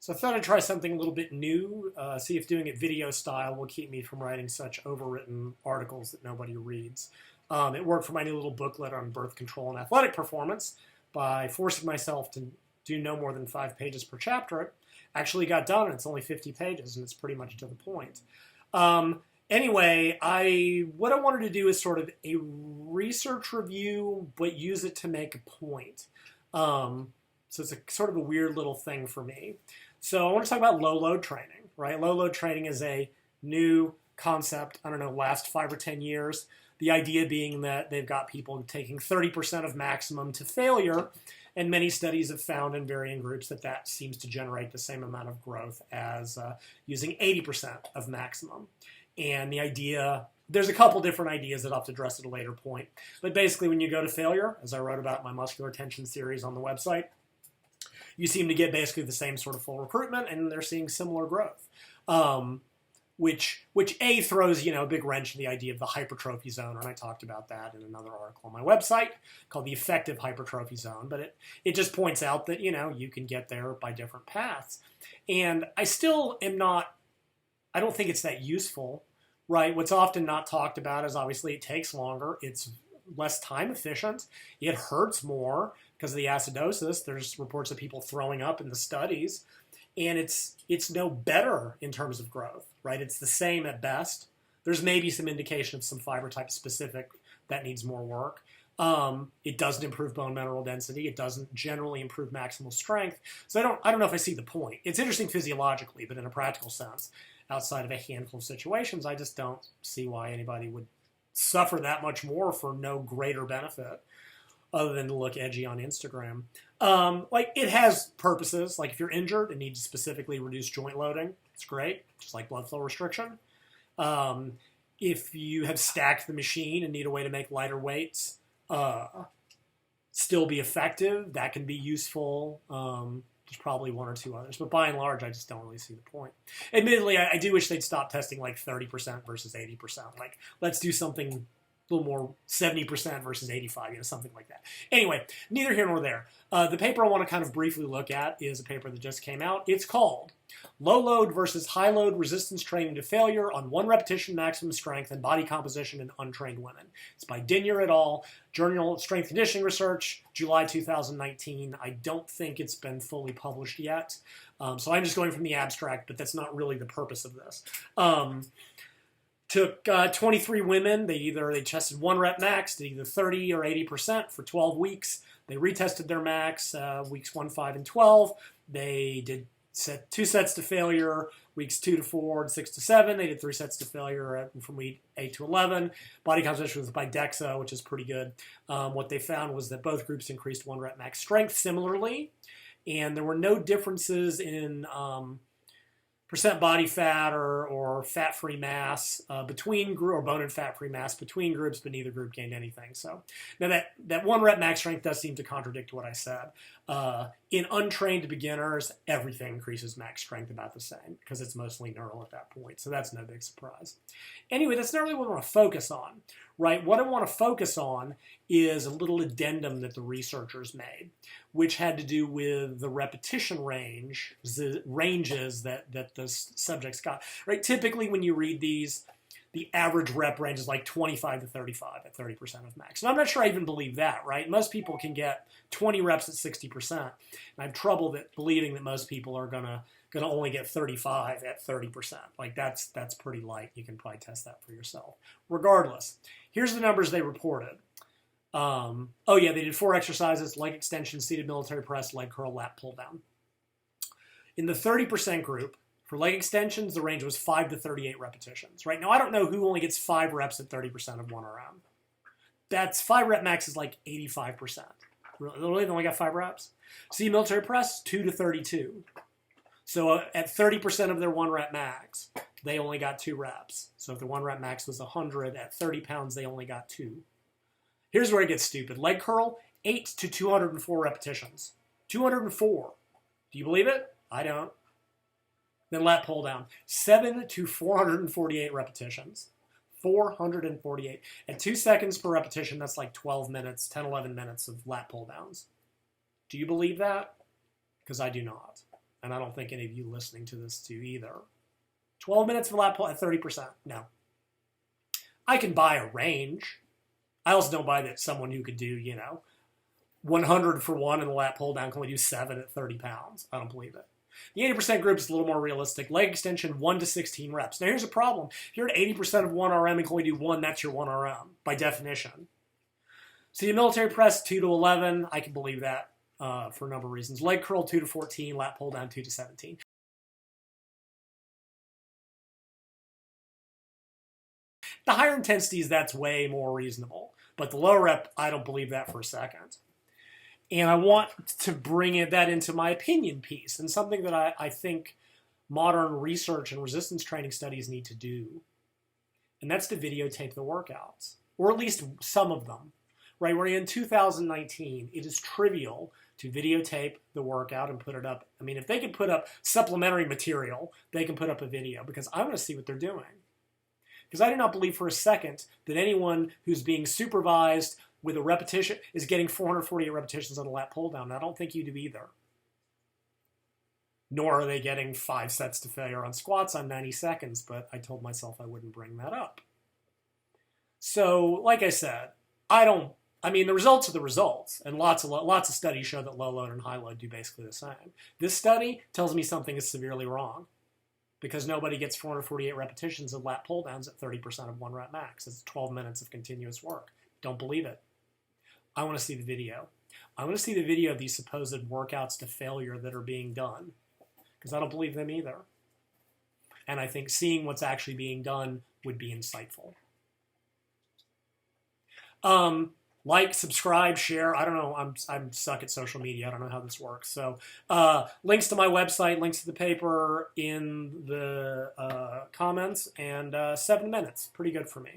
So I thought I'd try something a little bit new, see if doing it video style will keep me from writing such overwritten articles that nobody reads. It worked for my new little booklet on birth control and athletic performance by forcing myself to do no more than 5 pages per chapter. It actually got done. It's only 50 pages, and it's pretty much to the point. Anyway, what I wanted to do is sort of a research review, but use it to make a point. So it's a sort of a weird little thing for me. So I want to talk about low load training, right? Low load training is a new concept, I don't know, last 5 or 10 years. The idea being that they've got people taking 30% of maximum to failure, and many studies have found in varying groups that that seems to generate the same amount of growth as using 80% of maximum. And the idea, there's a couple different ideas that I'll have to address at a later point. But basically, when you go to failure, as I wrote about in my muscular tension series on the website, you seem to get basically the same sort of full recruitment, and they're seeing similar growth. Which A, throws, a big wrench in the idea of the hypertrophy zone, and I talked about that in another article on my website called The Effective Hypertrophy Zone, but it just points out that, you can get there by different paths. And I still am not, I don't think it's that useful, right? What's often not talked about is obviously it takes longer, it's less time efficient, it hurts more because of the acidosis. There's reports of people throwing up in the studies. And it's no better in terms of growth, right? It's the same at best. There's maybe some indication of some fiber type specific that needs more work. It doesn't improve bone mineral density. It doesn't generally improve maximal strength. So I don't know if I see the point. It's interesting physiologically, but in a practical sense, outside of a handful of situations, I just don't see why anybody would suffer that much more for no greater benefit other than to look edgy on Instagram. It has purposes. Like if you're injured and need to specifically reduce joint loading, it's great, just like blood flow restriction. If you have stacked the machine and need a way to make lighter weights still be effective, that can be useful. There's probably one or two others, but by and large, I just don't really see the point. Admittedly, I do wish they'd stop testing like 30% versus 80%. Like, let's do something a little more 70% versus 85, something like that. Anyway, neither here nor there. The paper I want to kind of briefly look at is a paper that just came out. It's called Low Load versus High Load Resistance Training to Failure on 1 Repetition Maximum Strength and Body Composition in Untrained Women. It's by Dinyar et al., Journal of Strength Conditioning Research, July 2019. I don't think it's been fully published yet. So I'm just going from the abstract, but that's not really the purpose of this. Took 23 women. They tested 1 rep max, did either 30 or 80% for 12 weeks. They retested their max weeks 1, 5, and 12. They did 2 sets to failure, weeks 2 to 4 and 6 to 7. They did 3 sets to failure from week 8 to 11. Body composition was by DEXA, which is pretty good. What they found was that both groups increased 1 rep max strength similarly, and there were no differences in percent body fat or fat-free mass between group, or bone and fat-free mass between groups, but neither group gained anything. So now that 1 rep max strength does seem to contradict what I said. In untrained beginners, everything increases max strength about the same because it's mostly neural at that point. So that's no big surprise. Anyway, that's not really what I want to focus on, right? What I want to focus on is a little addendum that the researchers made, which had to do with the repetition ranges that the subjects got. Right? Typically, when you read these, the average rep range is like 25 to 35 at 30% of max. And I'm not sure I even believe that, right? Most people can get 20 reps at 60%. And I have trouble believing that most people are gonna only get 35 at 30%. Like that's pretty light. You can probably test that for yourself. Regardless, here's the numbers they reported. They did 4 exercises: leg extension, seated military press, leg curl, lat pull down. In the 30% group, for leg extensions, the range was 5 to 38 repetitions. Right now, I don't know who only gets 5 reps at 30% of 1 RM. That's 5 rep max is like 85%. Really, they only got 5 reps. Seated military press, 2 to 32. So at 30% of their 1 rep max, they only got 2 reps. So if the 1 rep max was 100, at 30 pounds, they only got 2. Here's where it gets stupid. Leg curl, 8 to 204 repetitions. 204. Do you believe it? I don't. Then lat pull down, 7 to 448 repetitions. 448. At 2 seconds per repetition, that's like 12 minutes, 10, 11 minutes of lat pull downs. Do you believe that? Because I do not. And I don't think any of you listening to this do either. 12 minutes for lat pull at 30%. No. I can buy a range. I also don't buy that someone who could do, 100 for one and the lat pull down can only do 7 at 30 pounds. I don't believe it. The 80% group is a little more realistic. Leg extension, 1 to 16 reps. Now here's a problem. If you're at 80% of 1 RM and can only do 1, that's your 1 RM by definition. So the military press, 2 to 11. I can believe that for a number of reasons. Leg curl, 2 to 14. Lat pull down, 2 to 17. The higher intensities, that's way more reasonable. But the low rep, I don't believe that for a second. And I want to bring that into my opinion piece, and something that I think modern research and resistance training studies need to do. And that's to videotape the workouts, or at least some of them. Right? We're in 2019. It is trivial to videotape the workout and put it up. I mean, if they can put up supplementary material, they can put up a video, because I want to see what they're doing. Because I do not believe for a second that anyone who's being supervised with a repetition is getting 448 repetitions on a lat pull down. I don't think you do either. Nor are they getting 5 sets to failure on squats on 90 seconds, but I told myself I wouldn't bring that up. So, like I said, the results are the results, and lots of studies show that low load and high load do basically the same. This study tells me something is severely wrong, because nobody gets 448 repetitions of lat pull downs at 30% of 1 rep max. It's 12 minutes of continuous work. Don't believe it. I want to see the video. I want to see the video of these supposed workouts to failure that are being done, because I don't believe them either. And I think seeing what's actually being done would be insightful. Like, subscribe, share. I don't know. I'm stuck at social media. I don't know how this works. So links to my website, links to the paper in the comments, and 7 minutes. Pretty good for me.